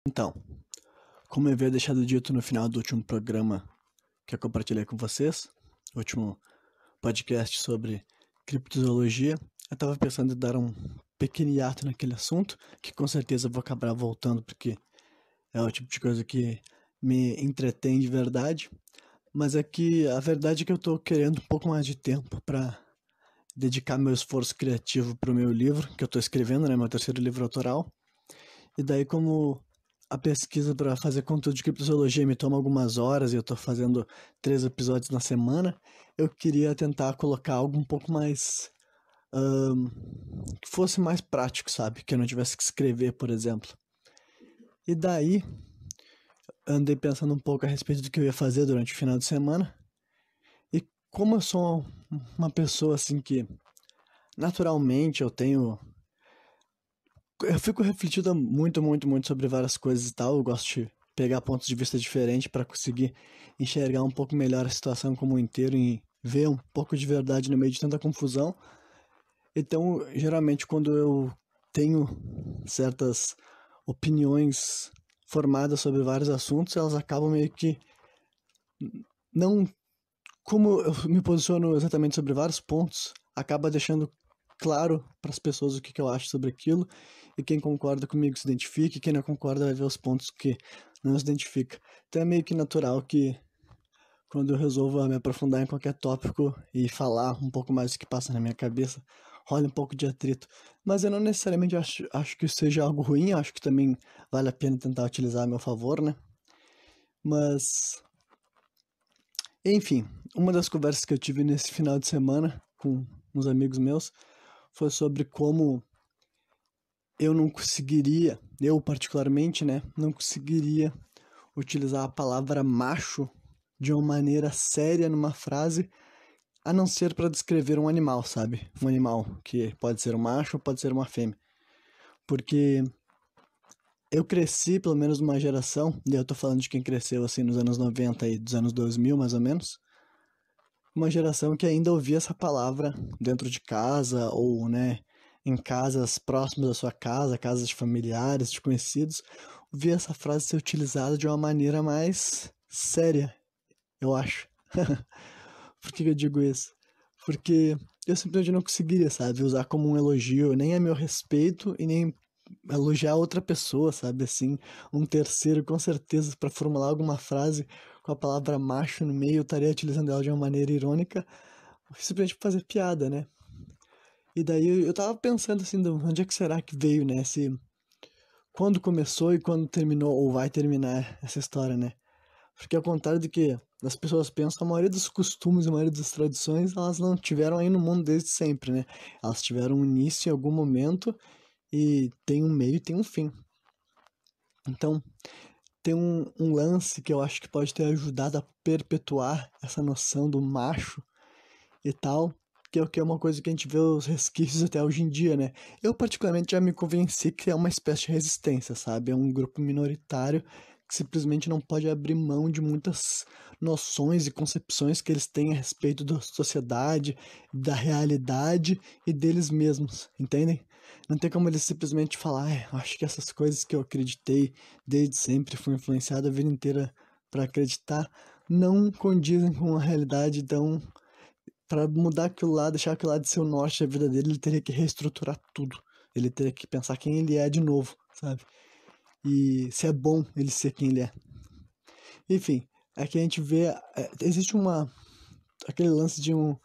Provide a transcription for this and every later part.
Então, como eu havia deixado dito no final do último programa que eu compartilhei com vocês, o último podcast sobre criptozoologia, eu estava pensando em dar um pequeno hiato naquele assunto, que com certeza eu vou acabar voltando, porque é o tipo de coisa que me entretém de verdade, mas é que a verdade é que eu estou querendo um pouco mais de tempo para dedicar meu esforço criativo para o meu livro, que eu estou escrevendo, né, meu terceiro livro autoral. E daí, como a pesquisa para fazer conteúdo de criptozoologia me toma algumas horas e eu estou fazendo 3 episódios na semana, eu queria tentar colocar algo um pouco mais que fosse mais prático, sabe? Que eu não tivesse que escrever, por exemplo. E daí, andei pensando um pouco a respeito do que eu ia fazer durante o final de semana. E como eu sou uma pessoa assim que naturalmente eu fico refletindo muito sobre várias coisas e tal. Eu gosto de pegar pontos de vista diferentes para conseguir enxergar um pouco melhor a situação como um inteiro e ver um pouco de verdade no meio de tanta confusão. Então, geralmente, quando eu tenho certas opiniões formadas sobre vários assuntos, elas acabam meio que não. Como eu me posiciono exatamente sobre vários pontos, acaba deixando claro para as pessoas o que eu acho sobre aquilo, e quem concorda comigo se identifica, e quem não concorda vai ver os pontos que não se identifica. Então é meio que natural que quando eu resolvo me aprofundar em qualquer tópico e falar um pouco mais do que passa na minha cabeça, rola um pouco de atrito. Mas eu não necessariamente acho que isso seja algo ruim, eu acho que também vale a pena tentar utilizar a meu favor, né? Mas, enfim, uma das conversas que eu tive nesse final de semana com uns amigos meus foi sobre como eu não conseguiria, eu particularmente, né, não conseguiria utilizar a palavra macho de uma maneira séria numa frase, a não ser para descrever um animal, sabe? Um animal que pode ser um macho ou pode ser uma fêmea. Porque eu cresci, pelo menos numa geração, e eu tô falando de quem cresceu assim nos anos 90 e dos anos 2000, mais ou menos, uma geração que ainda ouvia essa palavra dentro de casa ou, né, em casas próximas da sua casa, casas de familiares, de conhecidos, ouvia essa frase ser utilizada de uma maneira mais séria, eu acho. Por que eu digo isso? Porque eu simplesmente não conseguiria, sabe, usar como um elogio nem a meu respeito e nem elogiar outra pessoa, sabe, assim, um terceiro, com certeza, para formular alguma frase com a palavra macho no meio, eu estaria utilizando ela de uma maneira irônica, simplesmente pra fazer piada, né? E daí eu tava pensando assim, de onde é que será que veio, né, quando começou e quando terminou, ou vai terminar essa história, né? Porque ao contrário do que as pessoas pensam, a maioria dos costumes, a maioria das tradições, elas não tiveram aí no mundo desde sempre, né? Elas tiveram um início em algum momento e tem um meio e tem um fim. Então, tem um lance que eu acho que pode ter ajudado a perpetuar essa noção do macho e tal, que é uma coisa que a gente vê os resquícios até hoje em dia, né? Eu, particularmente, já me convenci que é uma espécie de resistência, sabe? É um grupo minoritário que simplesmente não pode abrir mão de muitas noções e concepções que eles têm a respeito da sociedade, da realidade e deles mesmos, entendem? Não tem como eles simplesmente falar, acho que essas coisas que eu acreditei desde sempre, fui influenciado a vida inteira para acreditar, não condizem com a realidade, então para mudar aquilo lá, deixar aquilo lá de ser o norte da vida dele, ele teria que reestruturar tudo. Ele teria que pensar quem ele é de novo, sabe? E se é bom ele ser quem ele é. Enfim, aqui a gente vê, existe aquele lance de uma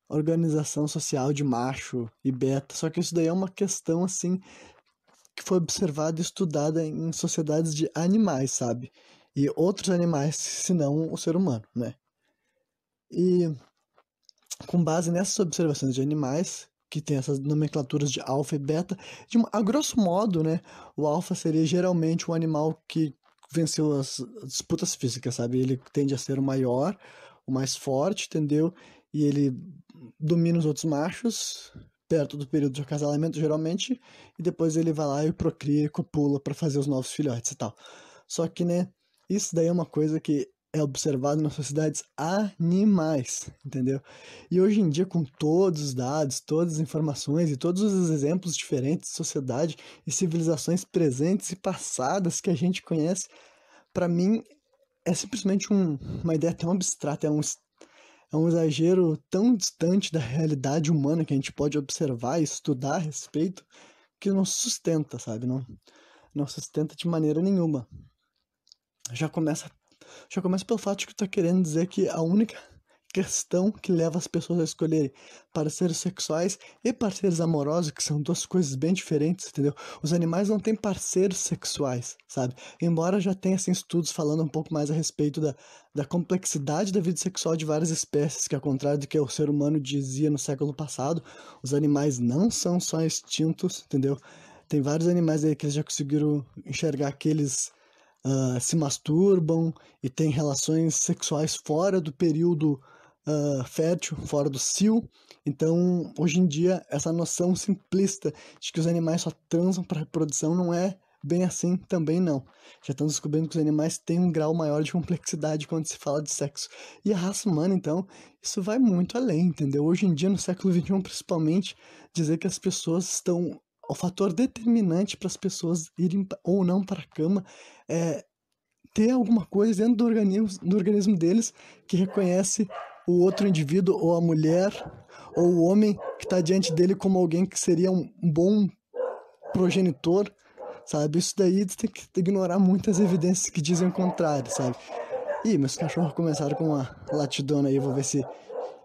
organização social de macho e beta, só que isso daí é uma questão, assim, que foi observada e estudada em sociedades de animais, sabe? E outros animais, senão o ser humano, né? E com base nessas observações de animais, que tem essas nomenclaturas de alfa e beta, a grosso modo, né, o alfa seria geralmente um animal que venceu as disputas físicas, sabe? Ele tende a ser o maior, o mais forte, entendeu? E ele domina os outros machos perto do período de acasalamento, geralmente, e depois ele vai lá e procria e copula para fazer os novos filhotes e tal. Só que, né, isso daí é uma coisa que é observado nas sociedades animais, entendeu? E hoje em dia, com todos os dados, todas as informações e todos os exemplos diferentes de sociedade e civilizações presentes e passadas que a gente conhece, para mim é simplesmente uma ideia tão abstrata, é um exagero tão distante da realidade humana que a gente pode observar e estudar a respeito, que não sustenta, sabe? Não sustenta de maneira nenhuma. Já começa pelo fato de que tu tá querendo dizer que a única questão que leva as pessoas a escolherem parceiros sexuais e parceiros amorosos, que são duas coisas bem diferentes, entendeu? Os animais não têm parceiros sexuais, sabe? Embora já tenha assim, estudos falando um pouco mais a respeito da complexidade da vida sexual de várias espécies, que ao contrário do que o ser humano dizia no século passado, os animais não são só instintos, entendeu? Tem vários animais aí que eles já conseguiram enxergar que eles se masturbam e têm relações sexuais fora do período fértil, fora do cio. Então, hoje em dia, essa noção simplista de que os animais só transam para reprodução não é bem assim também não. Já estamos descobrindo que os animais têm um grau maior de complexidade quando se fala de sexo. E a raça humana, então, isso vai muito além, entendeu? Hoje em dia, no século XXI, principalmente, dizer que as pessoas estão... O fator determinante para as pessoas irem ou não para a cama é ter alguma coisa dentro do organismo deles que reconhece o outro indivíduo, ou a mulher, ou o homem que está diante dele como alguém que seria um bom progenitor, sabe? Isso daí você tem que ignorar muitas evidências que dizem o contrário, sabe? Ih, meus cachorros começaram com uma latidona aí, vou ver se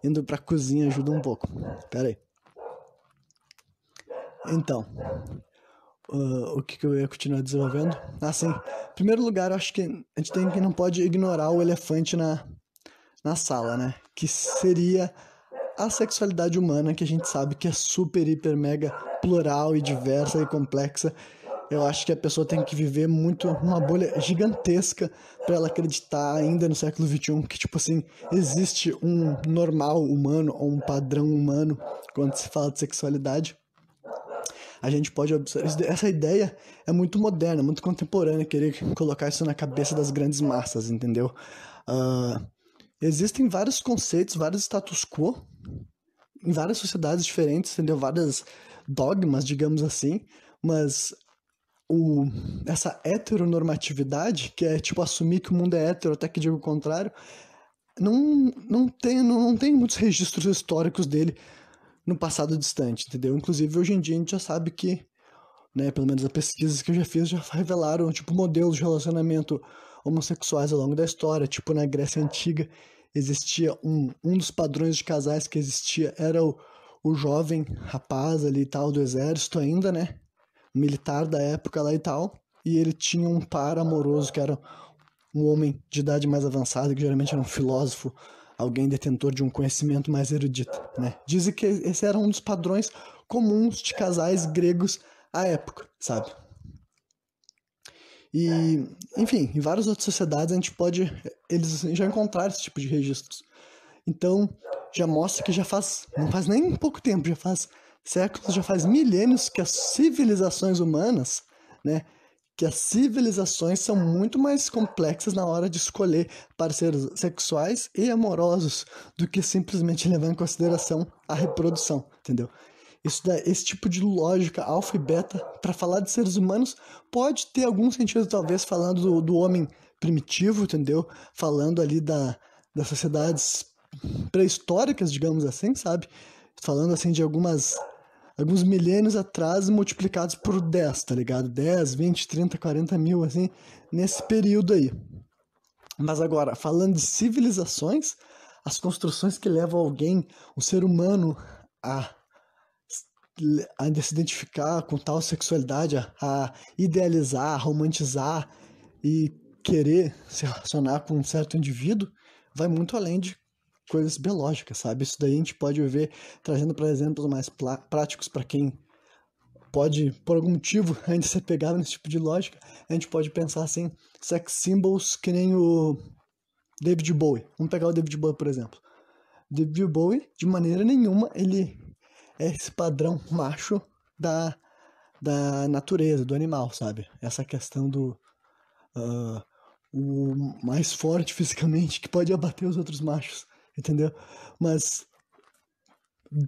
indo pra cozinha ajuda um pouco. Pera aí. Então, o que eu ia continuar desenvolvendo? Sim. Em primeiro lugar, eu acho que a gente não pode ignorar o elefante na sala, né? Que seria a sexualidade humana, que a gente sabe que é super, hiper, mega plural e diversa e complexa. Eu acho que a pessoa tem que viver muito numa bolha gigantesca para ela acreditar ainda no século XXI que, tipo assim, existe um normal humano ou um padrão humano quando se fala de sexualidade. A gente pode observar... Essa ideia é muito moderna, muito contemporânea, querer colocar isso na cabeça das grandes massas, entendeu? Existem vários conceitos, vários status quo em várias sociedades diferentes, entendeu? Vários dogmas, digamos assim, mas essa heteronormatividade, que é tipo assumir que o mundo é hétero até que diga o contrário, não tem muitos registros históricos dele no passado distante, entendeu? Inclusive, hoje em dia a gente já sabe que, né, pelo menos as pesquisas que eu já fiz já revelaram, tipo, modelos de relacionamento homossexuais ao longo da história. Tipo, na Grécia Antiga existia um dos padrões de casais que existia, era o jovem rapaz ali e tal, do exército ainda, né, militar da época lá e tal, e ele tinha um par amoroso que era um homem de idade mais avançada, que geralmente era um filósofo, alguém detentor de um conhecimento mais erudito, né? Dizem que esse era um dos padrões comuns de casais gregos à época, sabe? E, enfim, em várias outras sociedades eles já encontraram esse tipo de registros. Então, já mostra que não faz nem pouco tempo, já faz séculos, já faz milênios que as civilizações humanas, né, que as civilizações são muito mais complexas na hora de escolher parceiros sexuais e amorosos do que simplesmente levar em consideração a reprodução, entendeu? Esse tipo de lógica alfa e beta para falar de seres humanos pode ter algum sentido, talvez, falando do homem primitivo, entendeu? Falando ali das sociedades pré-históricas, digamos assim, sabe? Falando assim de alguns milênios atrás multiplicados por 10, tá ligado? 10, 20, 30, 40 mil, assim, nesse período aí. Mas agora, falando de civilizações, as construções que levam alguém, o ser humano, a se identificar com tal sexualidade, a idealizar, a romantizar e querer se relacionar com um certo indivíduo, vai muito além de coisas biológicas, sabe? Isso daí a gente pode ver, trazendo para exemplos mais práticos para quem pode, por algum motivo, ainda ser pegado nesse tipo de lógica. A gente pode pensar assim, sex symbols que nem o David Bowie. Vamos pegar o David Bowie, por exemplo. David Bowie, de maneira nenhuma, ele é esse padrão macho da natureza, do animal, sabe? Essa questão do o mais forte fisicamente, que pode abater os outros machos, entendeu? Mas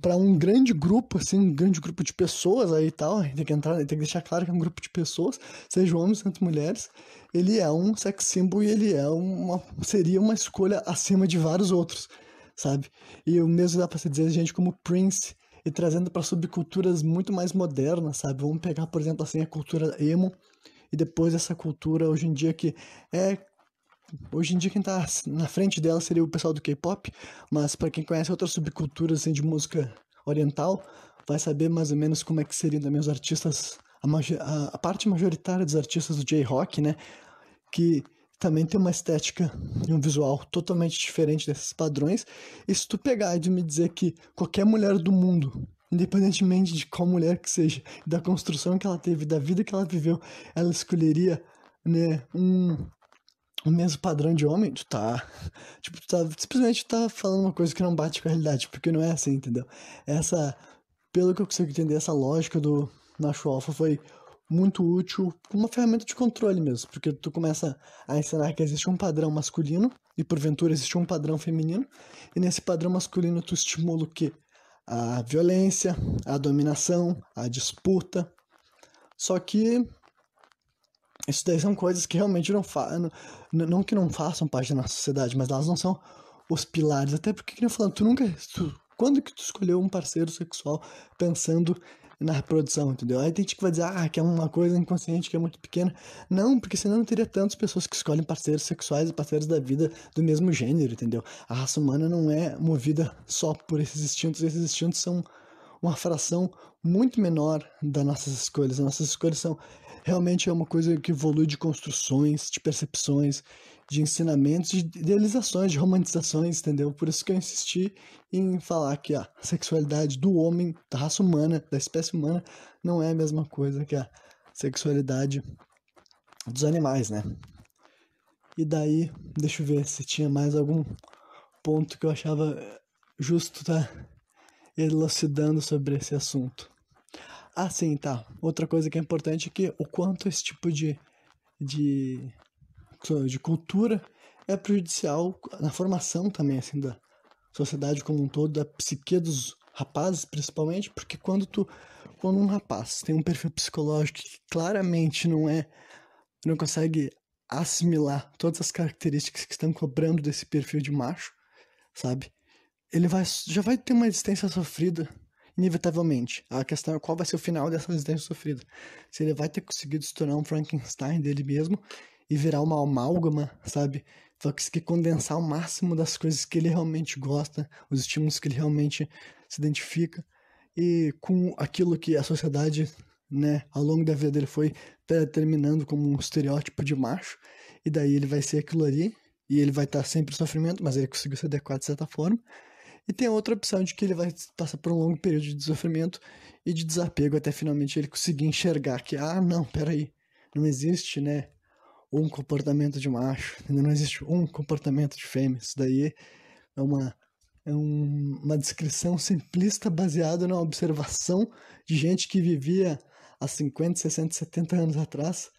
para um grande grupo, assim, um grande grupo de pessoas aí e tal, tem que deixar claro que é um grupo de pessoas, seja homens, tanto mulheres, ele é um sex symbol e ele seria uma escolha acima de vários outros, sabe? E o mesmo dá pra se dizer gente como Prince, e trazendo para subculturas muito mais modernas, sabe? Vamos pegar, por exemplo, assim, a cultura emo, e depois essa cultura hoje em dia que é hoje em dia quem tá na frente dela seria o pessoal do K-pop, mas para quem conhece outras subculturas assim, de música oriental, vai saber mais ou menos como é que seriam também os artistas, a parte majoritária dos artistas do J-Rock, né? Que também tem uma estética e um visual totalmente diferente desses padrões. E se tu pegar e me dizer que qualquer mulher do mundo, independentemente de qual mulher que seja, da construção que ela teve, da vida que ela viveu, ela escolheria, né, o mesmo padrão de homem, tu tá. Tipo, tu tá. Simplesmente tá falando uma coisa que não bate com a realidade, porque não é assim, entendeu? Essa. Pelo que eu consigo entender, essa lógica do macho alfa foi muito útil como uma ferramenta de controle mesmo, porque tu começa a ensinar que existe um padrão masculino e porventura existe um padrão feminino, e nesse padrão masculino tu estimula o quê? A violência, a dominação, a disputa. Só que isso daí são coisas que realmente não que não façam parte da nossa sociedade, mas elas não são os pilares. Até porque, como eu falando, quando que tu escolheu um parceiro sexual pensando na reprodução, entendeu? Aí tem gente que vai dizer, que é uma coisa inconsciente, que é muito pequena. Não, porque senão não teria tantas pessoas que escolhem parceiros sexuais e parceiros da vida do mesmo gênero, entendeu? A raça humana não é movida só por esses instintos são uma fração muito menor das nossas escolhas. As nossas escolhas são realmente uma coisa que evolui de construções, de percepções, de ensinamentos, de idealizações, de romantizações, entendeu? Por isso que eu insisti em falar que a sexualidade do homem, da raça humana, da espécie humana, não é a mesma coisa que a sexualidade dos animais, né? E daí, deixa eu ver se tinha mais algum ponto que eu achava justo tá elucidando sobre esse assunto. Ah, sim, tá. Outra coisa que é importante é que o quanto esse tipo de, de cultura é prejudicial na formação também, assim, da sociedade como um todo, da psique dos rapazes, principalmente, porque quando um rapaz tem um perfil psicológico que claramente não consegue assimilar todas as características que estão cobrando desse perfil de macho, sabe? Já vai ter uma existência sofrida, inevitavelmente. A questão é qual vai ser o final dessa existência sofrida. Se ele vai ter conseguido se tornar um Frankenstein dele mesmo e virar uma amálgama, sabe? Vai conseguir condensar o máximo das coisas que ele realmente gosta, os estímulos que ele realmente se identifica, e com aquilo que a sociedade, né, ao longo da vida dele foi determinando como um estereótipo de macho, e daí ele vai ser aquilo ali, e ele vai estar sempre em sofrimento, mas ele conseguiu se adequar de certa forma. E tem a outra opção de que ele vai passar por um longo período de sofrimento e de desapego até finalmente ele conseguir enxergar que, não, peraí, não existe, né, um comportamento de macho, não existe um comportamento de fêmea. Isso daí uma descrição simplista baseada na observação de gente que vivia há 50, 60, 70 anos atrás,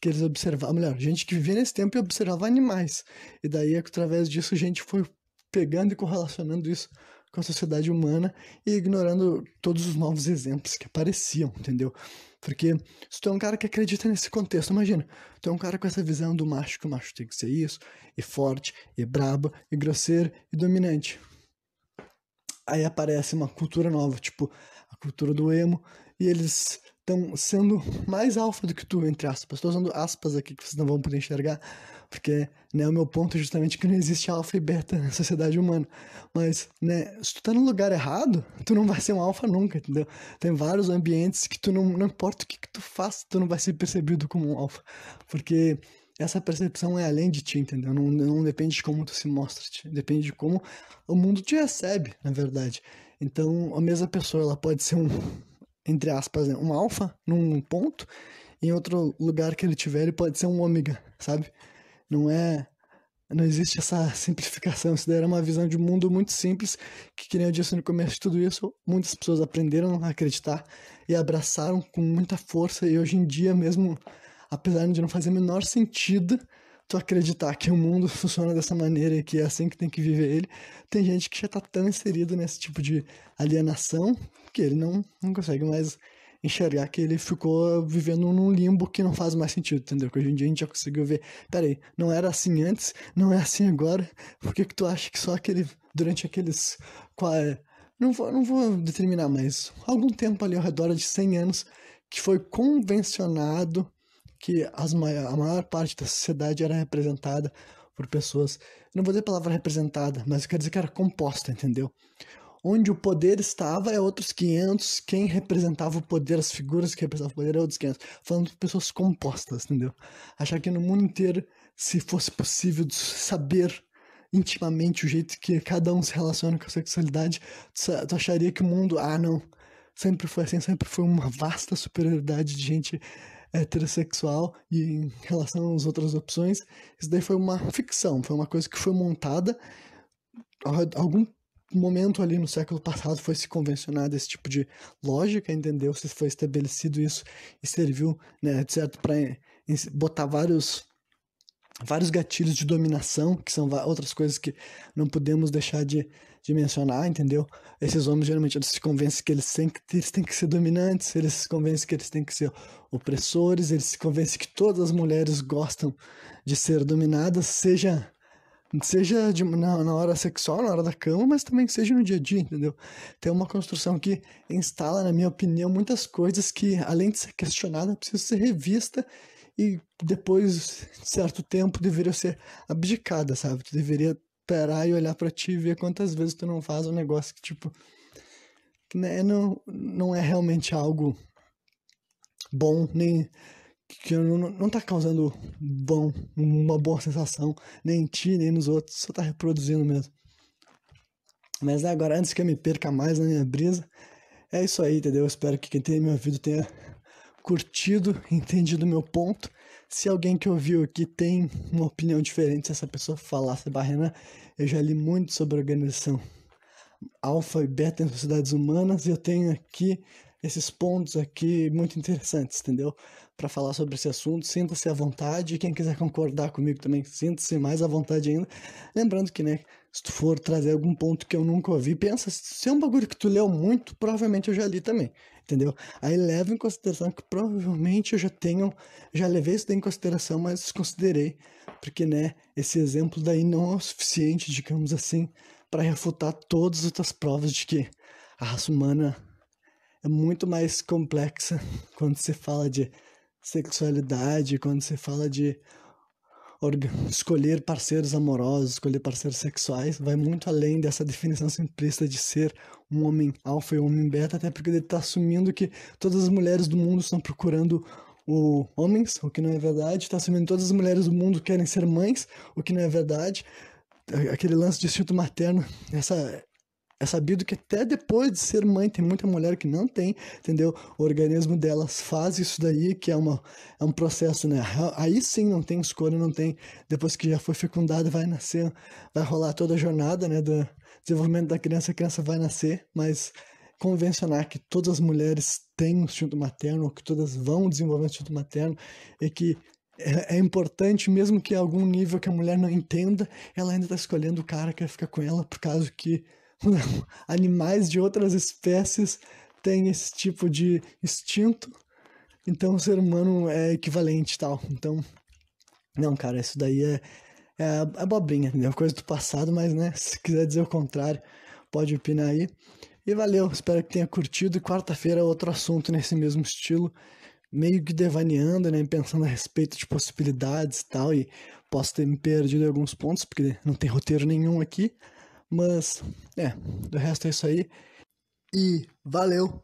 que eles observavam, melhor, gente que vivia nesse tempo e observava animais. E daí, através disso, a gente foi pegando e correlacionando isso com a sociedade humana e ignorando todos os novos exemplos que apareciam, entendeu? Porque se tu é um cara que acredita nesse contexto, imagina, tu é um cara com essa visão do macho, que o macho tem que ser isso, e forte, e brabo, e grosseiro, e dominante. Aí aparece uma cultura nova, tipo a cultura do emo, e eles estão sendo mais alfa do que tu, entre aspas. Estou usando aspas aqui que vocês não vão poder enxergar, porque, né, o meu ponto é justamente que não existe alfa e beta na sociedade humana. Mas, né, se tu tá no lugar errado, tu não vai ser um alfa nunca, entendeu? Tem vários ambientes que tu não importa o que tu faça, tu não vai ser percebido como um alfa. Porque essa percepção é além de ti, entendeu? Não depende de como tu se mostra, depende de como o mundo te recebe, na verdade. Então, a mesma pessoa, ela pode ser entre aspas, né, um alfa num ponto, em outro lugar que ele tiver, ele pode ser um ômega, sabe? Não existe essa simplificação, isso daí era uma visão de mundo muito simples, que nem eu disse no começo de tudo isso, muitas pessoas aprenderam a acreditar e abraçaram com muita força, e hoje em dia mesmo, apesar de não fazer o menor sentido, tu acreditar que o mundo funciona dessa maneira e que é assim que tem que viver ele. Tem gente que já tá tão inserido nesse tipo de alienação que ele não consegue mais enxergar que ele ficou vivendo num limbo que não faz mais sentido, entendeu? Que hoje em dia a gente já conseguiu ver, peraí, não era assim antes, não é assim agora, por que que tu acha que só durante aqueles, não vou determinar, mas algum tempo ali ao redor de 100 anos, que foi convencionado que a maior parte da sociedade era representada por pessoas, não vou dizer a palavra representada, mas eu quero dizer que era composta, entendeu? Onde o poder estava é outros 500, quem representava o poder, as figuras que representavam o poder é outros 500, falando de pessoas compostas, entendeu? Achar que no mundo inteiro, se fosse possível saber intimamente o jeito que cada um se relaciona com a sexualidade, tu acharia que o mundo, não, sempre foi assim, sempre foi uma vasta superioridade de gente heterossexual e em relação às outras opções. Isso daí foi uma ficção, foi uma coisa que foi montada algum momento ali no século passado foi se convencionado esse tipo de lógica, entendeu? Se foi estabelecido isso e serviu, né, de certo, para botar vários gatilhos de dominação, que são outras coisas que não podemos deixar de mencionar, entendeu? Esses homens geralmente eles se convencem que eles têm que ser dominantes, eles se convencem que eles têm que ser opressores, eles se convencem que todas as mulheres gostam de ser dominadas, seja na hora sexual, na hora da cama, mas também seja no dia a dia, entendeu? Tem uma construção que instala, na minha opinião, muitas coisas que, além de ser questionada, precisam ser revista e depois de certo tempo deveria ser abdicada, sabe? Tu deveria parar e olhar pra ti e ver quantas vezes tu não faz um negócio que, tipo, que, né, não é realmente algo bom, nem que não tá causando uma boa sensação, nem em ti, nem nos outros, só tá reproduzindo mesmo. Mas agora, antes que eu me perca mais na minha brisa, é isso aí, entendeu? Eu espero que quem tenha me ouvido tenha curtido, entendido o meu ponto. Se alguém que ouviu aqui tem uma opinião diferente, se essa pessoa falasse barrena, eu já li muito sobre a organização alfa e beta em sociedades humanas e eu tenho aqui esses pontos aqui muito interessantes, entendeu? Para falar sobre esse assunto, sinta-se à vontade, e quem quiser concordar comigo também, sinta-se mais à vontade ainda. Lembrando que, né, se tu for trazer algum ponto que eu nunca ouvi, pensa, se é um bagulho que tu leu muito, provavelmente eu já li também, entendeu? Aí leva em consideração que provavelmente eu já levei isso daí em consideração, mas desconsiderei, porque, né, esse exemplo daí não é o suficiente, digamos assim, para refutar todas as outras provas de que a raça humana é muito mais complexa quando se fala de sexualidade, quando se fala de escolher parceiros amorosos, escolher parceiros sexuais, vai muito além dessa definição simplista de ser um homem alfa e um homem beta, até porque ele está assumindo que todas as mulheres do mundo estão procurando homens, o que não é verdade, está assumindo que todas as mulheres do mundo querem ser mães, o que não é verdade. Aquele lance de instinto materno, é sabido que até depois de ser mãe tem muita mulher que não tem, entendeu? O organismo delas faz isso daí, que é um processo, né? Aí sim não tem escolha, não tem. Depois que já foi fecundada, vai nascer, vai rolar toda a jornada, né? Do desenvolvimento da criança, a criança vai nascer, mas convencionar que todas as mulheres têm um instinto materno, ou que todas vão desenvolver um instinto materno, e que é importante, mesmo que a algum nível que a mulher não entenda, ela ainda está escolhendo o cara que vai ficar com ela, por causa que animais de outras espécies têm esse tipo de instinto, então o ser humano é equivalente e tal. Então, não, cara, isso daí é abobrinha, entendeu? Coisa do passado, mas, né, se quiser dizer o contrário, pode opinar aí. E valeu, espero que tenha curtido. E quarta-feira é outro assunto nesse mesmo estilo, meio que devaneando, né, pensando a respeito de possibilidades e tal, e posso ter me perdido em alguns pontos, porque não tem roteiro nenhum aqui, mas, do resto é isso aí, e valeu!